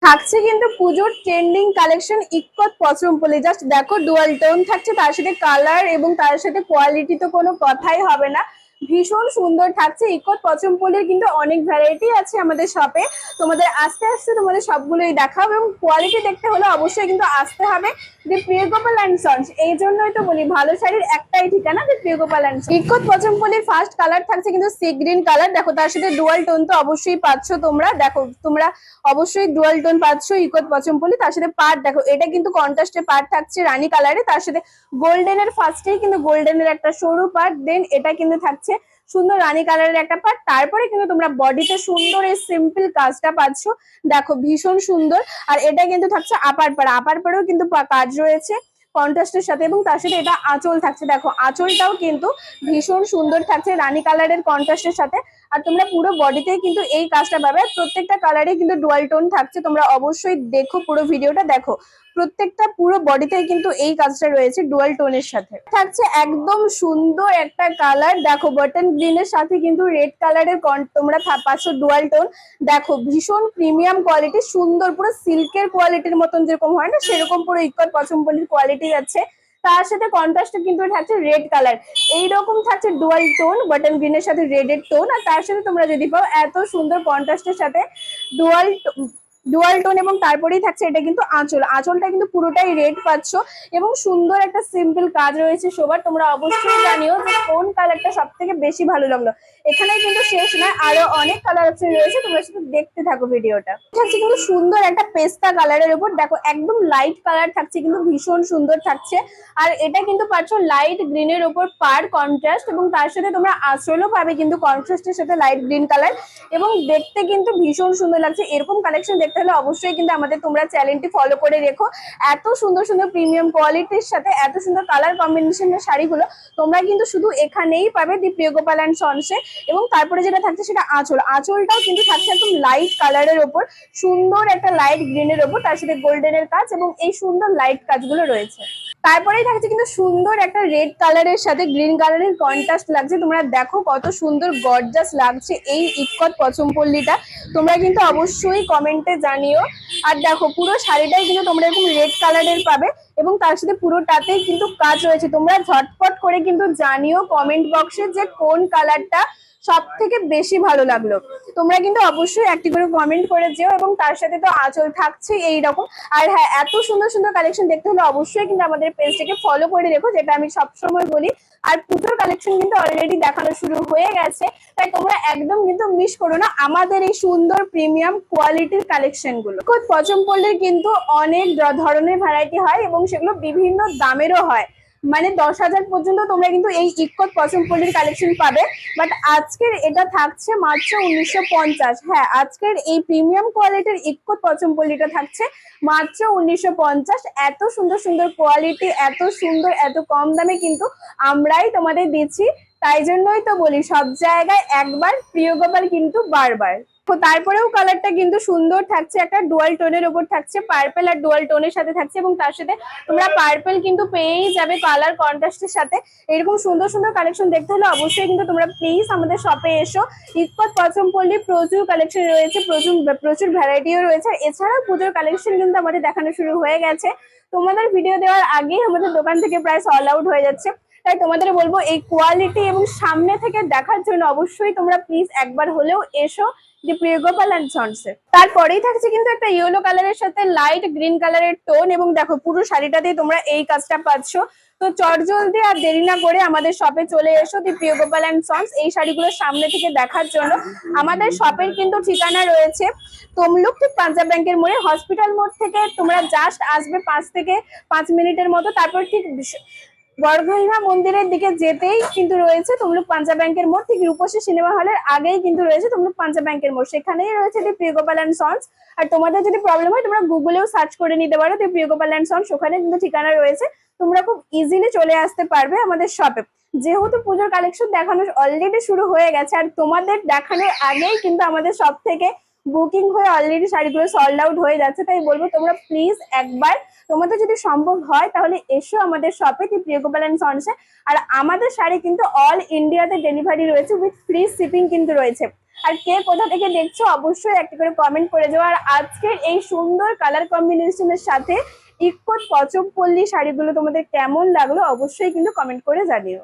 থাকছে কিন্তু পুজোর ট্রেন্ডিং কালেকশন ইক্কত পছমপল্লি। জাস্ট দেখো ডুয়াল টোন থাকছে, তার সাথে কালার এবং তার সাথে কোয়ালিটি তো কোনো কথাই হবে না। ভীষণ সুন্দর থাকছে ইক্কত পছমপল্লির, কিন্তু অনেক ভ্যারাইটি আছে আমাদের শপে। তোমাদের আস্তে আস্তে তোমাদের সবগুলোই দেখাবো, এবং কোয়ালিটি দেখতে হলে অবশ্যই কিন্তু আসতে হবে দি প্রিয়গোপাল অ্যান্ড সন্স। এই জন্যই তো বলি ভালো শাড়ির একটাই ঠিকানা the Priyagopal and sons. Ikat পছমপল্লির ফার্স্ট কালার থাকছে কিন্তু সি গ্রিন কালার। দেখো তার সাথে ডুয়াল টোন তো অবশ্যই পাচ্ছ তোমরা। দেখো তোমরা অবশ্যই ডুয়াল টোন পাচ্ছ ইকোত পছমপল্লি। তার সাথে পার্ট দেখো, এটা কিন্তু কন্ট্রাস্টে পার্ট থাকছে রানী কালারে, তার সাথে গোল্ডেনের ফার্স্টেই কিন্তু গোল্ডেনের একটা সরু পার্ট, দেন এটা কিন্তু থাকছে সুন্দর রানী কালারের একটা পার্ট। তারপরে কিন্তু তোমরা বডিতে সুন্দর এই সিম্পল কাজটা পাচ্ছ, দেখো ভীষণ সুন্দর। আর এটা কিন্তু থাকছে আপার পাড়, আপার পাড়েও কিন্তু কাজ রয়েছে কন্ট্রাস্টের সাথে, এবং তার সাথে এটা আঁচল থাকছে। দেখো আঁচলটাও কিন্তু ভীষণ সুন্দর থাকছে রানী কালারের কন্ট্রাস্টের সাথে। আর তোমরা পুরো বডিতে কিন্তু এই কাজটা পাবে, প্রত্যেকটা কালারে কিন্তু ডুয়াল টোন থাকছে। তোমরা অবশ্যই দেখো, পুরো ভিডিওটা দেখো, প্রত্যেকটা পুরো বডিতে কিন্তু এই কাজটা রয়েছে ডুয়াল টোনের সাথে। থাকছে একদম সুন্দর একটা কালার, দেখো বাটন গ্রিনের সাথে কিন্তু রেড কালারের তোমরা পাচ্ছ ডুয়াল টোন। দেখো ভীষণ প্রিমিয়াম কোয়ালিটি, সুন্দর পুরো সিল্কের কোয়ালিটির মতন যেরকম হয় না, সেরকম পুরো ইক্কত পছমপল্লির কোয়ালিটি আছে। তার সাথে কন্ট্রাস্টে কিন্তু থাকছে রেড কালার, এইরকম থাকছে ডুয়াল টোন বাটন গ্রিনের সাথে রেডের টোন। আর তার সাথে তোমরা যদি পাও এত সুন্দর কন্ট্রাস্টের সাথে ডুয়াল ডুয়াল টোন, এবং তারপরেই থাকছে এটা কিন্তু আঁচল, আঁচলটা কিন্তু পুরোটাই রেড পাচ্ছ, এবং সুন্দর একটা সিম্পল কাজ রয়েছে সবার। তোমরা অবশ্যই জানিও যে কোন কালারটা সব থেকে বেশি ভালো লাগলো। এখানে কিন্তু শেষ নয়, আরো অনেক কালার অপশন রয়েছে, তোমরা শুধু দেখতে থাকো ভিডিওটা। থাকছে কিন্তু সুন্দর একটা পেস্তা কালারের উপর, দেখো একদম লাইট কালার থাকছে, কিন্তু ভীষণ সুন্দর থাকছে। আর এটা কিন্তু পাচ্ছ লাইট গ্রিনের উপর পার কন্ট্রাস্ট, এবং তার সাথে তোমরা আঁচলও পাবে কিন্তু কন্ট্রাস্টের সাথে লাইট গ্রিন কালার, এবং দেখতে কিন্তু ভীষণ সুন্দর লাগছে। এরকম কালেকশন দেখতে হলে অবশ্যই কিন্তু আমাদের তোমরা চ্যানেলটি ফলো করে রেখো। এত সুন্দর সুন্দর প্রিমিয়াম কোয়ালিটির সাথে এত সুন্দর কালার কম্বিনেশনের শাড়িগুলো তোমরা কিন্তু শুধু এখানেই পাবে দি প্রিয়গোপাল অ্যান্ড সন্সে। এবং তারপরে যেটা থাকছে সেটা আঁচল, আঁচলটাও কিন্তু থাকছে একদম লাইট কালারের ওপর, সুন্দর একটা লাইট গ্রিনের ওপর, তার সাথে গোল্ডেনের কাজ এবং এই সুন্দর লাইট কাজগুলো রয়েছে। তারপরেই থাকছে কিন্তু সুন্দর একটা রেড কালারের সাথে গ্রিন কালারের কন্ট্রাস্ট লাগছে। তোমরা দেখো কত সুন্দর গর্জাস লাগছে এই ইক্কত পছমপল্লিটা, তোমরা কিন্তু অবশ্যই কমেন্টে জানিও। আর দেখো পুরো শাড়িটাই কিন্তু তোমরা এরকম রেড কালারের পাবে, এবং তার সাথে পুরোটাতেই কিন্তু কাজ রয়েছে। তোমরা ঝটপট করে কিন্তু জানিও কমেন্ট বক্সে যে কোন কালারটা সব থেকে বেশি ভালো লাগলো। তোমরা কিন্তু অবশ্যই একটি করে কমেন্ট করে যেও, এবং তার সাথে তো আঁচল থাকছে এইরকম। আর হ্যাঁ, এত সুন্দর সুন্দর কালেকশন দেখতে হলে অবশ্যই কিন্তু আমাদের পেজটাকে ফলো করে রেখো, যেটা আমি সবসময় বলি। আর পুজোর কালেকশন কিন্তু অলরেডি দেখানো শুরু হয়ে গেছে, তাই তোমরা একদম কিন্তু মিস করো না আমাদের এই সুন্দর প্রিমিয়াম কোয়ালিটির কালেকশন গুলো। পছমপল্লির কিন্তু অনেক ধরনের ভ্যারাইটি হয়, এবং সেগুলো বিভিন্ন দামেরও হয়। মানে 10,000 পর্যন্ত তোমরা কিন্তু এই ইক্কত পছমপল্লির কালেকশন পাবে। বাট আজকের এটা থাকছে মাত্র 1950। হ্যাঁ, আজকের এই প্রিমিয়াম কোয়ালিটির ইক্কত পছমপল্লিটা থাকছে মাত্র 1950। এত সুন্দর সুন্দর কোয়ালিটি, এত সুন্দর, এত কম দামে কিন্তু আমরাই তোমাদের দিচ্ছি। তাই জন্যই তো বলি সব জায়গায় একবার, প্রিয়গোপাল কিন্তু বারবার। তো তারপরেও কালারটা কিন্তু সুন্দর থাকছে, একটা ডুয়াল টোনের উপর থাকছে, পার্পল আর ডুয়াল টোনের সাথে থাকছে, এবং তার সাথে তোমরা পার্পল কিন্তু পেয়েই যাবে কালার কন্ট্রাস্টের সাথে। এরকম সুন্দর সুন্দর কালেকশন দেখতে হলে অবশ্যই কিন্তু তোমরা প্লিজ আমাদের শপে এসো। ইক্কত পছমপল্লি প্রচুর কালেকশন রয়েছে, প্রচুর প্রচুর ভ্যারাইটিও রয়েছে। এছাড়াও পুজোর কালেকশন কিন্তু আমাদের দেখানো শুরু হয়ে গেছে। তোমাদের ভিডিও দেওয়ার আগেই আমাদের দোকান থেকে প্রায় সল আউট হয়ে যাচ্ছে। তাই তোমাদের বলবো এই কোয়ালিটি এবং সামনে থেকে দেখার জন্য অবশ্যই তোমরা প্লিজ একবার হলেও এসো দি প্রিয়গোপাল অ্যান্ড সন্সে। তারপরেই থাকছে কিন্তু একটা ইয়েলো কালারের সাথে লাইট গ্রিন কালারের টোন, এবং দেখো পুরো শাড়িটাতেই তোমরা এই কাজটা পাচ্ছ। তো চটজলদি আর দেরি না করে আমাদের শপে চলে এসো দি প্রিয়গোপাল অ্যান্ড সন্স এই শাড়িগুলো সামনে থেকে দেখার জন্য। আমাদের শপের কিন্তু ঠিকানা রয়েছে তমলুক, ঠিক পাঞ্জাব ব্যাংকের মোড়ে, হসপিটাল মোড় থেকে তোমরা জাস্ট আসবে 5 থেকে 5 মিনিটের মতো। তারপর ঠিক বড়গঙ্গা মন্দিরের দিকে যেতেই কিন্তু রয়েছে তমলুক পাঞ্জাব ব্যাংকের মোড়, ঠিক রূপসী সিনেমা হলের আগেই কিন্তু রয়েছে তমলুক পাঞ্জাব ব্যাংকের মোড়, সেখানেই রয়েছে দি প্রিয়গোপাল অ্যান্ড সন্স। আর তোমাদের যদি প্রবলেম হয় তোমরা গুগলেও সার্চ করে নিতে পারো দি প্রিয়গোপাল অ্যান্ড সন্স, ওখানে কিন্তু ঠিকানা রয়েছে। তোমরা খুব ইজিলি চলে আসতে পারবে আমাদের শপে। যেহেতু পুজোর কালেকশন দেখানো অলরেডি শুরু হয়ে গেছে, আর তোমাদের দেখানোর আগেই কিন্তু আমাদের শপ থেকে বুকিং হয়ে অলরেডি শাড়িগুলো সল্ড আউট হয়ে যাচ্ছে। তাই বলবো তোমরা প্লিজ একবার তোমাদের যদি সম্ভব হয় তাহলে এসো আমাদের শপে দি প্রিয় গোপাল এন্ড সন্সে। আর আমাদের শাড়ি কিন্তু অল ইন্ডিয়াতে ডেলিভারি রয়েছে, উইথ ফ্রি শিপিং কিন্তু রয়েছে। আর কে কোথা থেকে দেখছো অবশ্যই একটা করে কমেন্ট করে যাও। আর আজকের এই সুন্দর কালার কম্বিনেশনের সাথে ইক্কত পচমপল্লী শাড়িগুলো তোমাদের কেমন লাগলো অবশ্যই কিন্তু কমেন্ট করে জানিও।